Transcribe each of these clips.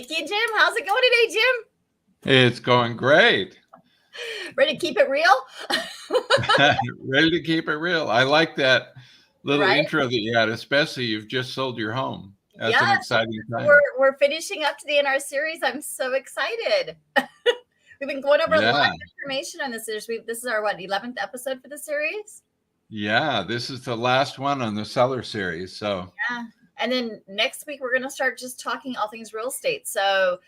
Niki and Jim. How's it going today, Jim? It's going great. Ready to keep it real? Ready to keep it real. I like that little Right? intro that you had, especially you've just sold your home. That's an Yes. exciting time. We're finishing up today in our series. I'm so excited. We've been going over a lot of information on this series. This is our 11th episode for the series? Yeah, this is the last one on the seller series. So yeah. And then next week we're going to start just talking all things real estate. So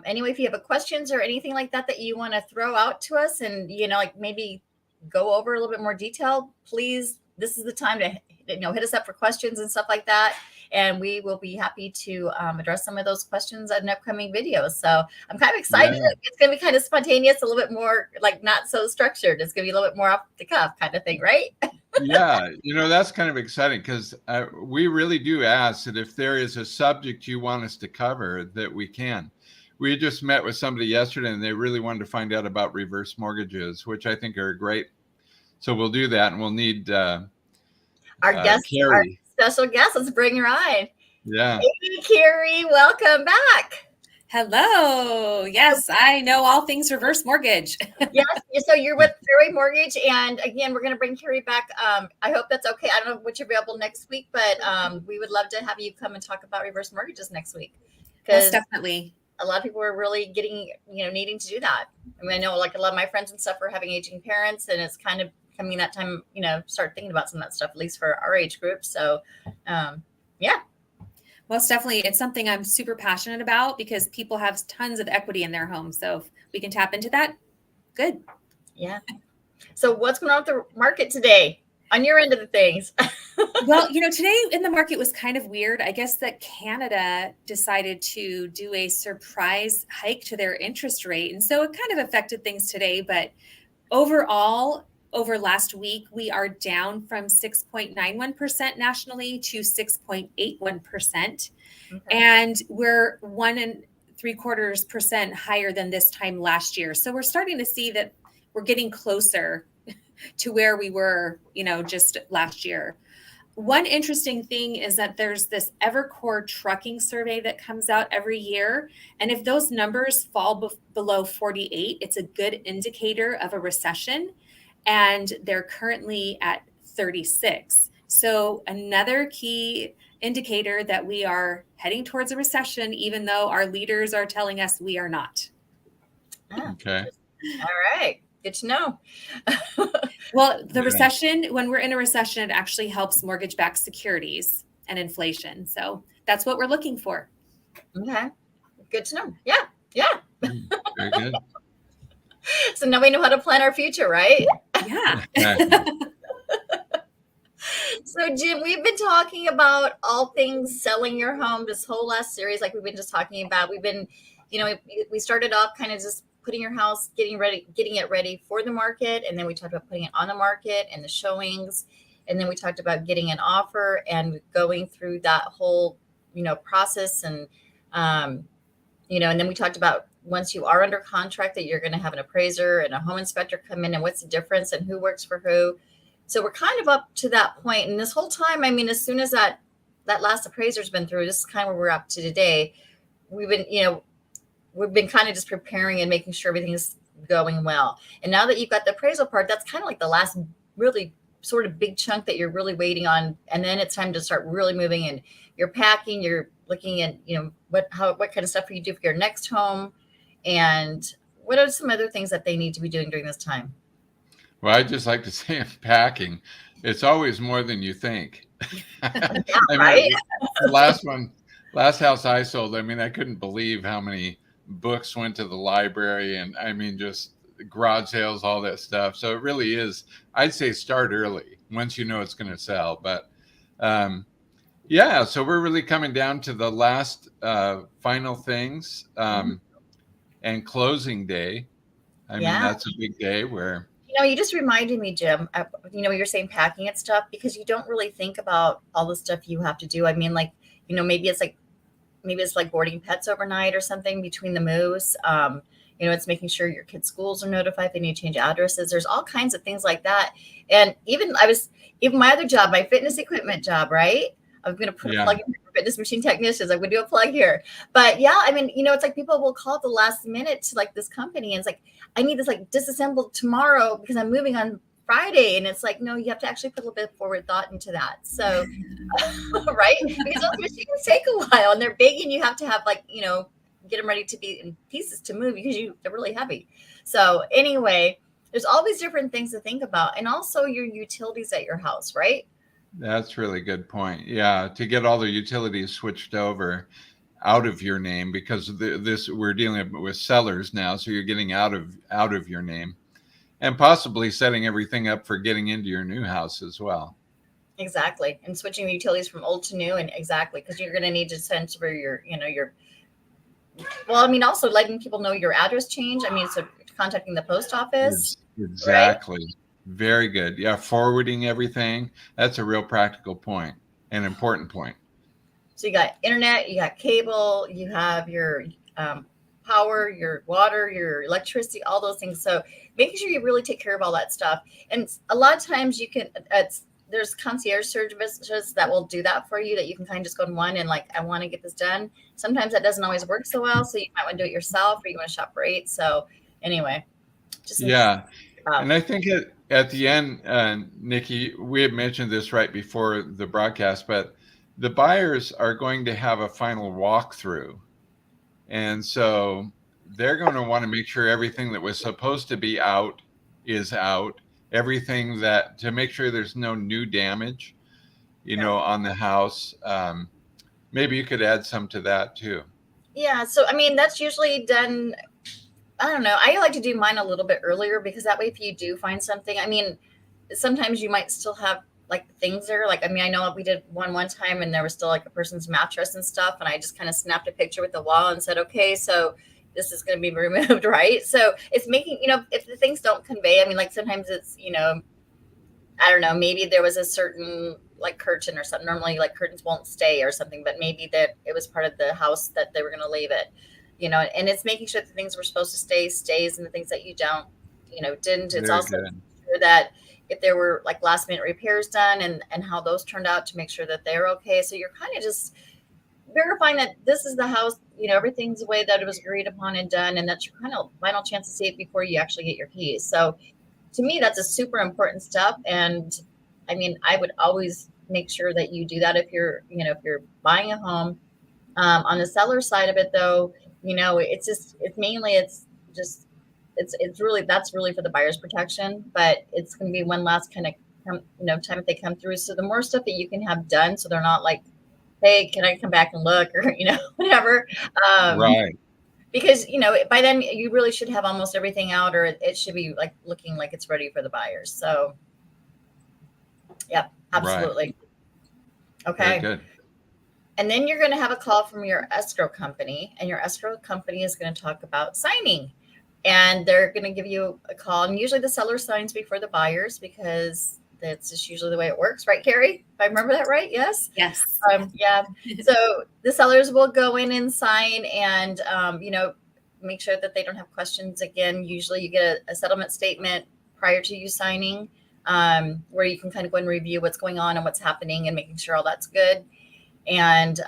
anyway, if you have questions or anything like that you want to throw out to us and, like maybe go over a little bit more detail, please, this is the time to, hit us up for questions and stuff like that. And we will be happy to address some of those questions in upcoming videos. So I'm kind of excited. Yeah. It's going to be kind of spontaneous, a little bit more like not so structured. It's going to be a little bit more off the cuff kind of thing, right? Yeah, that's kind of exciting because we really do ask that if there is a subject you want us to cover, that we can. We just met with somebody yesterday and they really wanted to find out about reverse mortgages, which I think are great. So we'll do that, and we'll need our guest, Carrie. Our special guest. Let's bring her on. Yeah. Hey, Carrie, welcome back. Hello. Yes, I know all things reverse mortgage. Yes. So you're with Fairway Mortgage. And again, we're going to bring Carrie back. I hope that's okay. I don't know what you're available next week, but we would love to have you come and talk about reverse mortgages next week. Yes, definitely. A lot of people are really getting, needing to do that. I mean, I know like a lot of my friends and stuff are having aging parents, and it's kind of coming that time, start thinking about some of that stuff, at least for our age group. So, yeah. Well, it's something I'm super passionate about because people have tons of equity in their home. So if we can tap into that, good. Yeah. So what's going on with the market today on your end of the things? Well, today in the market was kind of weird. I guess that Canada decided to do a surprise hike to their interest rate. And so it kind of affected things today. But overall, over last week, we are down from 6.91% nationally to 6.81%. Okay. And we're 1.75% higher than this time last year. So we're starting to see that we're getting closer to where we were, just last year. One interesting thing is that there's this Evercore trucking survey that comes out every year. And if those numbers fall below 48, it's a good indicator of a recession. And they're currently at 36. So another key indicator that we are heading towards a recession, even though our leaders are telling us we are not. Okay. All right. Good to know. Well, the recession, when we're in a recession, it actually helps mortgage-backed securities and inflation. So that's what we're looking for. Okay. Good to know. Yeah. Yeah. Very good. So now we know how to plan our future, right? Yeah. So Jim, we've been talking about all things selling your home this whole last series, like we've been just talking about. We've been, we started off kind of just putting your house, getting it ready for the market. And then we talked about putting it on the market and the showings. And then we talked about getting an offer and going through that whole, process. And, and then we talked about once you are under contract that you're going to have an appraiser and a home inspector come in and what's the difference and who works for who. So we're kind of up to that point. And this whole time, I mean, as soon as that last appraiser's been through, this is kind of where we're up to today. We've been kind of just preparing and making sure everything is going well. And now that you've got the appraisal part, that's kind of like the last really sort of big chunk that you're really waiting on. And then it's time to start really moving, and you're packing, you're looking at, what kind of stuff you do for your next home. And what are some other things that they need to be doing during this time? Well, I just like to say packing. It's always more than you think. Yeah, right? The last house I sold, I couldn't believe how many books went to the library, and just garage sales, all that stuff. So it really is, I'd say start early once you know it's going to sell. But yeah, so we're really coming down to the last final things and closing day. I mean, that's a big day where... You just reminded me, Jim, you're saying packing and stuff, because you don't really think about all the stuff you have to do. I mean, like, maybe it's like boarding pets overnight or something between the moves. It's making sure your kids' schools are notified. They need to change addresses. There's all kinds of things like that. And even my other job, my fitness equipment job, right? I'm going to put a Yeah. plug in for fitness machine technicians. I'm going to do a plug here. But yeah, I mean, it's like people will call at the last minute to like this company, and it's like, I need this like disassembled tomorrow because I'm moving on Friday. And it's like, no, you have to actually put a little bit of forward thought into that. So, right? Because those machines take a while, and they're big, and you have to have like, get them ready to be in pieces to move because they're really heavy. So anyway, there's always different things to think about, and also your utilities at your house, right? That's really good point. Yeah, to get all the utilities switched over out of your name, because this we're dealing with sellers now, so you're getting out of your name, and possibly setting everything up for getting into your new house as well. Exactly, and switching the utilities from old to new, and exactly because you're going to need to send for your, your. Well, I mean, also letting people know your address change. I mean, so contacting the post office. Exactly. Right? Very good. Yeah, forwarding everything. That's a real practical point, an important point. So you got internet, you got cable, you have your power, your water, your electricity, all those things. So making sure you really take care of all that stuff. And a lot of times you can, there's concierge services that will do that for you, that you can kind of just go to one and like, I want to get this done. Sometimes that doesn't always work so well. So you might want to do it yourself, or you want to shop rates. So anyway, just yeah. And I think at the end, Nikki, we had mentioned this right before the broadcast, but the buyers are going to have a final walkthrough. And so they're going to want to make sure everything that was supposed to be out is out, everything to make sure there's no new damage, on the house. Maybe you could add some to that too. Yeah. So, I mean, that's usually done. I don't know. I like to do mine a little bit earlier, because that way, if you do find something, I mean, sometimes you might still have like things there. Like, I mean, I know we did one time, and there was still like a person's mattress and stuff. And I just kind of snapped a picture with the wall and said, okay, so this is going to be removed. Right. So it's making, if the things don't convey, I mean, like sometimes it's, I don't know, maybe there was a certain like curtain or something. Normally like curtains won't stay or something, but maybe that it was part of the house that they were going to leave it. And it's making sure the things were supposed to stay stays, and the things that you don't, didn't. It's Very also good. sure that if there were like last minute repairs done, and how those turned out, to make sure that they're okay. So you're kind of just verifying that this is the house, everything's the way that it was agreed upon and done, and that's your kind of final chance to see it before you actually get your keys. So to me, that's a super important step. And I mean, I would always make sure that you do that if you're buying a home. On the seller side of it, though, it's really, that's really for the buyer's protection, but it's going to be one last kind of time if they come through. So the more stuff that you can have done, so they're not like, hey, can I come back and look, or whatever. Right. Because by then you really should have almost everything out, or it should be like looking like it's ready for the buyers. So yeah, absolutely. Right. Okay. Very good. And then you're going to have a call from your escrow company, and your escrow company is going to talk about signing, and they're going to give you a call. And usually the seller signs before the buyers, because that's just usually the way it works. Right, Carrie? If I remember that right? Yes. Yes. Yeah. So the sellers will go in and sign, and, make sure that they don't have questions. Again, usually you get a settlement statement prior to you signing, where you can kind of go and review what's going on and what's happening, and making sure all that's good. And,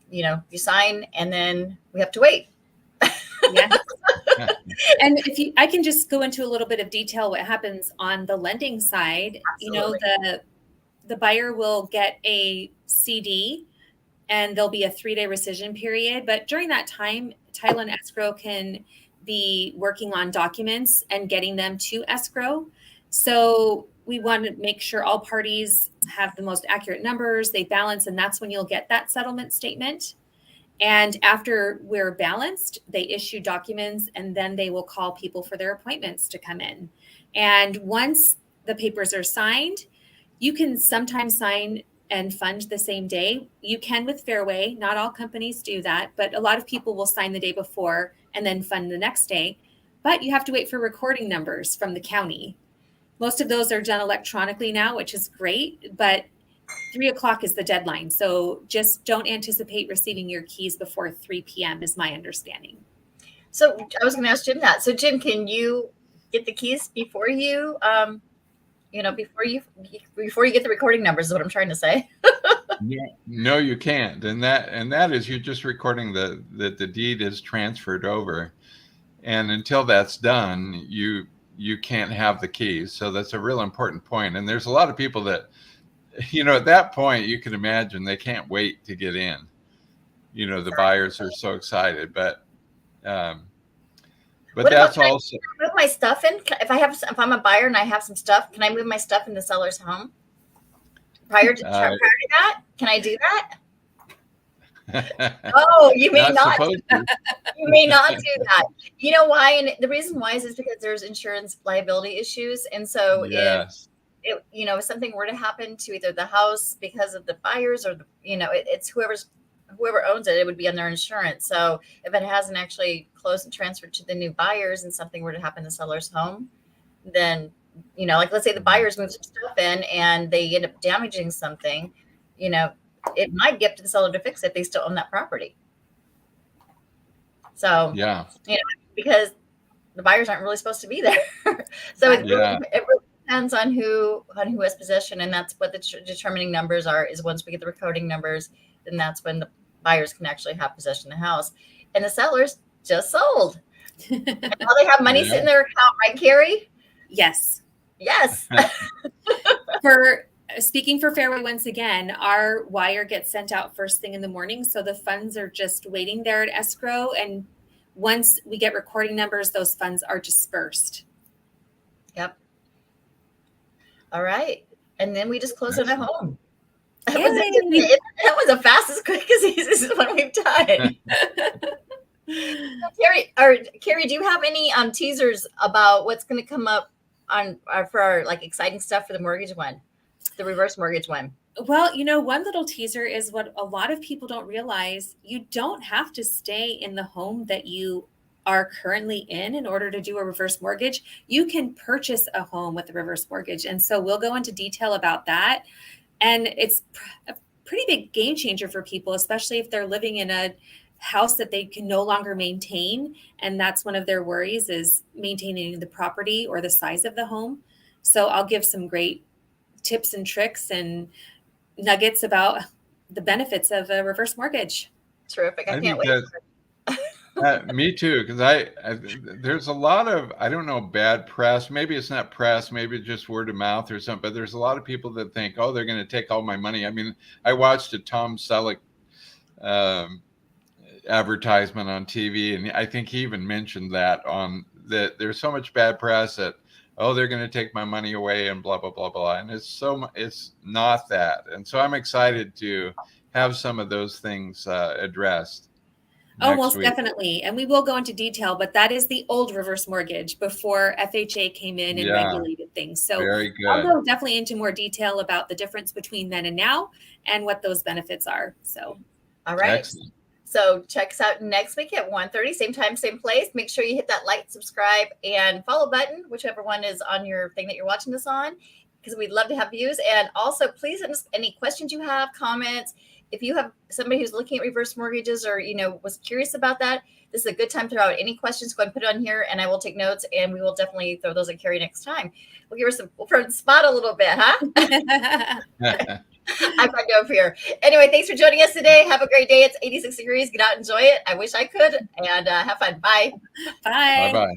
you sign, and then we have to wait. Yeah. And I can just go into a little bit of detail what happens on the lending side. Absolutely. The buyer will get a CD, and there'll be a 3-day rescission period. But during that time, title and escrow can be working on documents and getting them to escrow. So we want to make sure all parties have the most accurate numbers, they balance, and that's when you'll get that settlement statement. And after we're balanced, they issue documents, and then they will call people for their appointments to come in. And once the papers are signed, you can sometimes sign and fund the same day. You can with Fairway. Not all companies do that, but a lot of people will sign the day before and then fund the next day. But you have to wait for recording numbers from the county. Most of those are done electronically now, which is great, but 3:00 is the deadline. So just don't anticipate receiving your keys before 3 p.m. is my understanding. So I was going to ask Jim that. So Jim, can you get the keys before you, before you get the recording numbers is what I'm trying to say. No, you can't. And that is you're just recording that the deed is transferred over. And until that's done, you can't have the keys. So that's a real important point. And there's a lot of people that, at that point, you can imagine they can't wait to get in. The buyers are so excited, but What that's about, also move my stuff in? If I'm a buyer and I have some stuff, can I move my stuff in the seller's home prior to that? Can I do that? Oh, you may not. You may not do that. You know why? And the reason why is because there's insurance liability issues, and so yes. if something were to happen to either the house because of the buyers or it's whoever owns it, it would be on their insurance. So if it hasn't actually closed and transferred to the new buyers and something were to happen to the seller's home, then, like let's say the buyers move some stuff in and they end up damaging something, it might get to the seller to fix it if they still own that property. So, yeah, because the buyers aren't really supposed to be there. So it really depends on who has possession. And that's what the determining numbers are, is once we get the recording numbers, then that's when the buyers can actually have possession of the house. And the sellers just sold. And now they have money sitting in their account, right, Carrie? Yes. Yes. Speaking for Fairway once again, our wire gets sent out first thing in the morning. So the funds are just waiting there at escrow. And once we get recording numbers, those funds are dispersed. Yep. All right. And then we just close on a home. That was the fastest, quickest, easiest one we've done. Carrie, do you have any teasers about what's going to come up for our exciting stuff for the mortgage one, the reverse mortgage one? Well, one little teaser is what a lot of people don't realize. You don't have to stay in the home that you are currently in order to do a reverse mortgage. You can purchase a home with a reverse mortgage. And so we'll go into detail about that. And it's a pretty big game changer for people, especially if they're living in a house that they can no longer maintain. And that's one of their worries, is maintaining the property or the size of the home. So I'll give some great tips and tricks and nuggets about the benefits of a reverse mortgage. Terrific. I can't wait. Me too, because there's a lot of, I don't know, bad press. Maybe it's not press, maybe it's just word of mouth or something, but there's a lot of people that think, oh, they're going to take all my money. I mean, I watched a Tom Selleck advertisement on TV, and I think he even mentioned that there's so much bad press that, oh, they're going to take my money away and blah, blah, blah, blah. And it's not that. And so I'm excited to have some of those things addressed. Oh, most definitely. And we will go into detail, but that is the old reverse mortgage before FHA came in and regulated things. So very good. I'll go definitely into more detail about the difference between then and now and what those benefits are. So, all right. Excellent. So check us out next week at 1:30, same time, same place. Make sure you hit that like, subscribe, and follow button, whichever one is on your thing that you're watching this on, because we'd love to have views. And also, please send us any questions you have, comments. If you have somebody who's looking at reverse mortgages or, was curious about that, this is a good time to throw out any questions. Go ahead and put it on here, and I will take notes, and we will definitely throw those at Carrie next time. We'll throw the spot a little bit, huh? I'm going to go up here. Anyway, thanks for joining us today. Have a great day. It's 86 degrees. Get out and enjoy it. I wish I could. And have fun. Bye. Bye. Bye-bye.